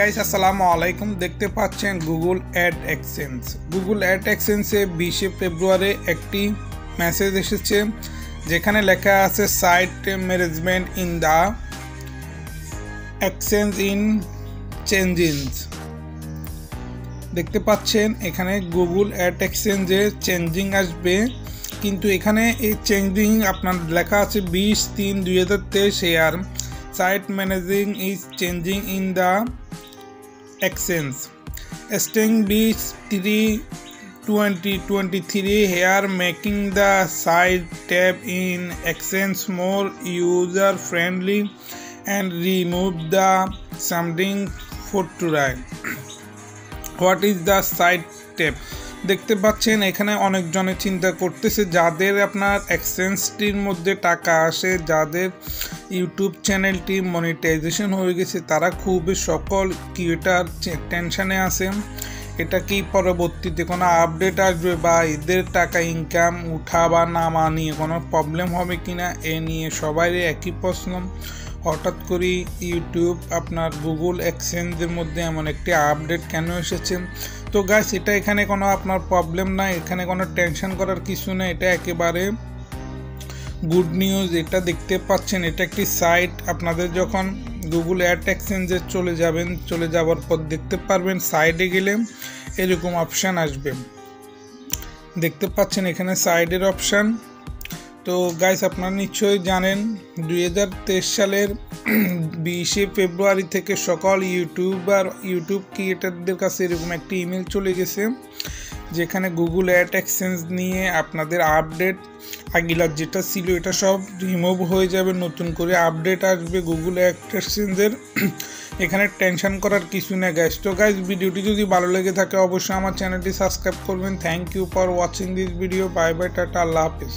Guys আসসালামু আলাইকুম। দেখতে পাচ্ছেন Google ad exchange. Google ad এক্সচেঞ্জে 20 ফেব্রুয়ারি একটি মেসেজ এসেছে যেখানে লেখা আছে site management in the exchange in changings. দেখতে পাচ্ছেন এখানে গুগল অ্যাড এক্সচেঞ্জে চেঞ্জিং আসবে, কিন্তু এখানে এই চেঞ্জিং আপনার লেখা আছে 20/3/2023 share site managing is changing in the exchange string B3/2023 here making the site tab in exchange more user friendly and remove the something for today. What is the site tab? দেখতে পাচ্ছেন এখানে অনেকজনে চিন্তা করতেছে যাদের আপনার এক্সচেঞ্জটির মধ্যে টাকা আসে, যাদের ইউটিউব চ্যানেলটি মনিটাইজেশন হয়ে গেছে, তারা খুবই সকল ক্রিয়েটার টেনশনে আছে এটা কি পরবর্তীতে কোনো আপডেট আসবে বা এদের টাকা ইনকাম উঠা বা নামা নিয়ে কোনো প্রবলেম হবে কিনা এ নিয়ে সবারই একই প্রশ্ন। হঠাৎ করে ইউটিউব আপনার গুগল এক্সচেঞ্জের মধ্যে এমন একটি আপডেট কেন এসেছে? তো গাইস এটা এখানে কোনো আপনার প্রবলেম না, এখানে কোনো টেনশন করার কিছু না, এটা একেবারে গুড নিউজ। এটা দেখতে পাচ্ছেন এটা একটি সাইট। আপনাদের যখন গুগল অ্যাড এক্সচেঞ্জে চলে যাওয়ার পর দেখতে পারবেন সাইডে গেলে এরকম অপশান আসবে। দেখতে পাচ্ছেন এখানে সাইডের অপশান। তো গাইস আপনারা নিশ্চয়ই জানেন 2023 সালের 20 ফেব্রুয়ারি থেকে সকল ইউটিউব ক্রিয়েটারদের কাছে এরকম একটি ইমেল চলে গেছে যেখানে গুগল অ্যাড এক্সচেঞ্জ নিয়ে আপনাদের আপডেট আগিলার যেটা ছিল এটা সব রিমুভ হয়ে যাবে, নতুন করে আপডেট আসবে গুগল অ্যাড এক্সচেঞ্জের। এখানে টেনশন করার কিছু না গাইস। তো গাইস ভিডিওটি যদি ভালো লেগে থাকে অবশ্যই আমার চ্যানেলটি সাবস্ক্রাইব করবেন। Thank you for watching this video. Bye bye, টাটা, আল্লাহ হাফেজ।